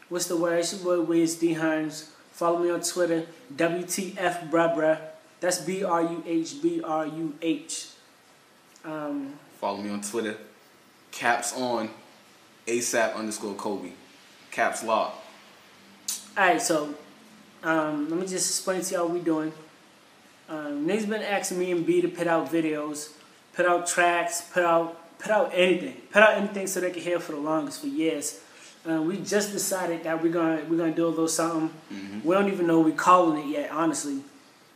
What's the word? It's your boy Wiz D Hearns. Follow me on Twitter, WTF Bruh. That's BRUH. Follow me on Twitter, caps on, ASAP_Kobe. Caps lock. Alright, so let me just explain to y'all what we doing. Niggas been asking me and B to put out videos, put out tracks, put out anything so they can hear for the longest, for years. We just decided that we're gonna do a little something. We don't even know what we're calling it yet, honestly.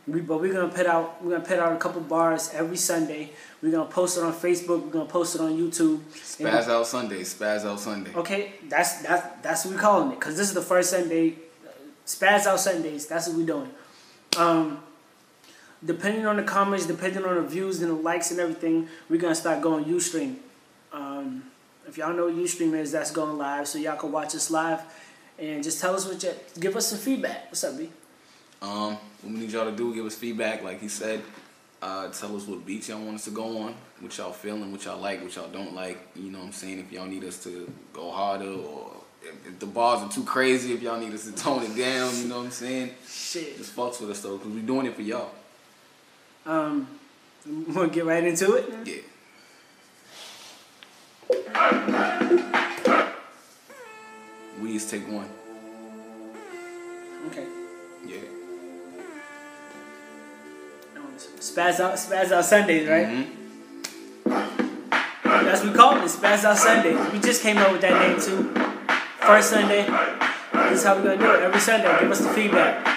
But we're gonna put out a couple bars every Sunday. We're gonna post it on Facebook. We're gonna post it on YouTube. Spaz out Sunday. Okay, that's what we're calling it, cause this is the first Sunday. Spaz out Sundays. That's what we're doing. Depending on the comments, depending on the views and the likes and everything, we're gonna start going Ustream. If y'all know what Ustream is, that's going live, so y'all can watch us live and just tell us give us some feedback. What's up, B? What we need y'all to do, give us feedback, like he said. Tell us what beats y'all want us to go on, what y'all feeling, what y'all like, what y'all don't like. You know what I'm saying? If y'all need us to go harder, or if the bars are too crazy, if y'all need us to tone it down, you know what I'm saying? Shit. Just fucks with us though, because we're doing it for y'all. Want to get right into it? Yeah. Weeds take one. Okay. Yeah. Spaz out Sundays, right? That's what we call it, Spaz out Sundays. We just came up with that name too. First Sunday. This is how we're gonna do it. Every Sunday, give us the feedback.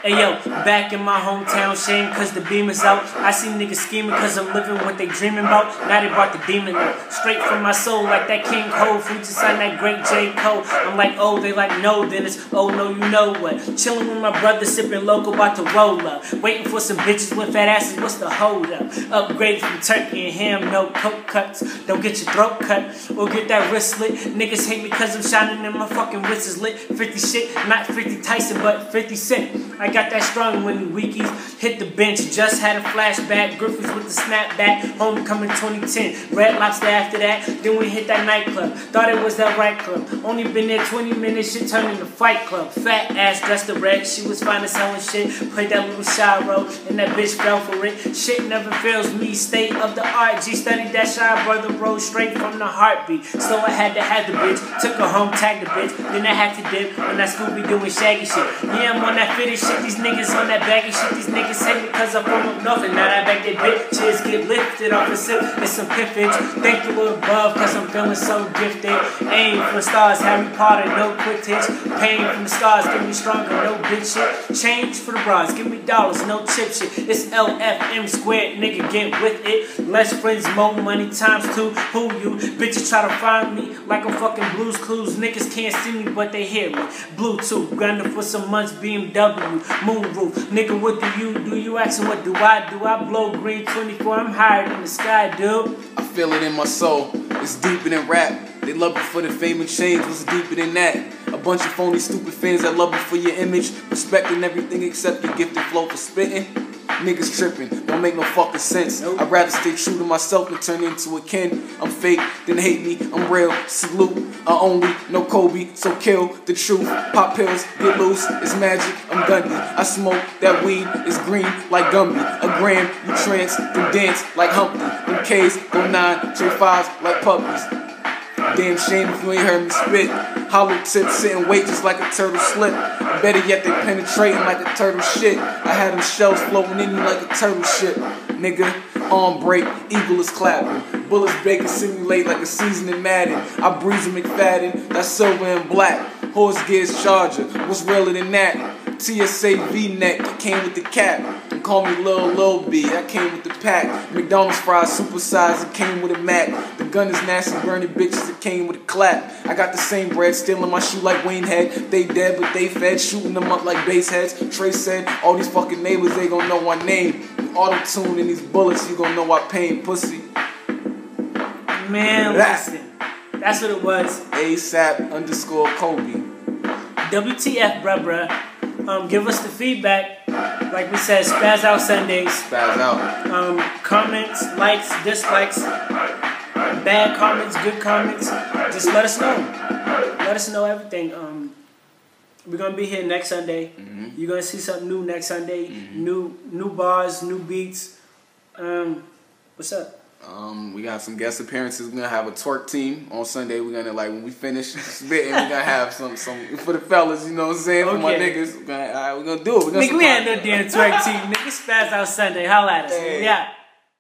Hey yo, back in my hometown, shame cause the beam is out. I see niggas scheming cause I'm living what they dreaming about. Now they brought the demon out, straight from my soul like that King Cole. We just signed that great J. Cole. I'm like, oh, they like, no, then it's, oh no, you know what. Chilling with my brother, sipping local, about to roll up. Waiting for some bitches with fat asses, what's the hold up? Upgraded from turkey and ham, no coke cuts. Don't get your throat cut or get that wrist slit. Niggas hate me cause I'm shining and my fucking wrist is lit. 50 shit, not 50 Tyson, but 50 Cent. I got that strong when the weekies hit the bench. Just had a flashback. Griffiths with the snapback. Homecoming 2010. Red Lobster after that. Then we hit that nightclub. Thought it was that right club. Only been there 20 minutes. Shit turned into Fight Club. Fat ass dressed in red. She was fine as hell and shit. Played that little shy role. And that bitch fell for it. Shit never fails me. State of the art. G studied that shy brother. Roll straight from the heartbeat. So I had to have the bitch. Took her home, tagged the bitch. Then I had to dip. When that Scooby doing shaggy shit. Yeah, I'm on that fitted shit. These niggas on that baggy shit, these niggas hate me cause I'm from up north. And now that back they bitches get lifted off the sip. It's some piffage. Thank the Lord above cause I'm feeling so gifted. Aim for the stars, Harry Potter, no quick hits. Pain from the stars, give me stronger, no bitch shit. Change for the bras, give me dollars, no chip shit. It's LFM squared, nigga, get with it. Less friends, more money, times two. Who you? Bitches try to find me like I'm fucking Blues Clues. Niggas can't see me, but they hear me. Bluetooth, grinding for some months, BMW, moonroof. Nigga, what do? You asking what do? I blow green 24, I'm higher than the sky, dude. I feel it in my soul, it's deeper than rap. They love it for the fame and change, what's deeper than that? A bunch of phony stupid fans that love it for your image, respecting everything except your gifted flow for spitting. Niggas tripping, don't make no fucking sense. I'd rather stay true to myself than turn into a kin. I'm fake, then hate me, I'm real, salute. I only know Kobe, so kill the truth. Pop pills, get loose, it's magic, I'm Gundy. I smoke that weed, it's green like Gumby. A gram, you trance, then dance like Humpty. Them K's, go 9, trade 5s like puppies. Damn shame if you ain't heard me spit. Hollow tips sitting wait just like a turtle slip. Better yet, they penetrating like a turtle shit. I had them shells floating in me like a turtle ship. Nigga, arm break, eagle is clapping. Bullets bacon simulate like a season in Madden. I breeze a McFadden, that's silver and black. Horse gears charger, what's realer than that? TSA V-neck, I came with the cap. And call me Lil B, I came with the pack. McDonald's fries supersized, it came with a Mac. The gun is nasty, burning bitches, it came with a clap. I got the same bread, stealing my shoe like Wayne had. They dead, but they fed, shooting them up like base heads. Trey said, all these fucking neighbors, they gon' know my name. Auto-tune in these bullets, you gon' know I pain pussy. Man, listen. That's what it was. ASAP_Kobe. WTF, bruh. Give us the feedback. Like we said, Spaz out Sundays. Spaz out. Comments, likes, dislikes, bad comments, good comments. Just let us know. let us know everything. We're gonna be here next Sunday. You're gonna see something new next Sunday. New bars, new beats. What's up? We got some guest appearances. We're gonna have a twerk team on Sunday. We're gonna when we finish spitting, we're gonna have some for the fellas. You know what I'm saying? For my niggas, we're gonna do it. Nigga, we ain't no damn twerk team. Nigga, spaz out Sunday. Holla at us. Hey. Yeah.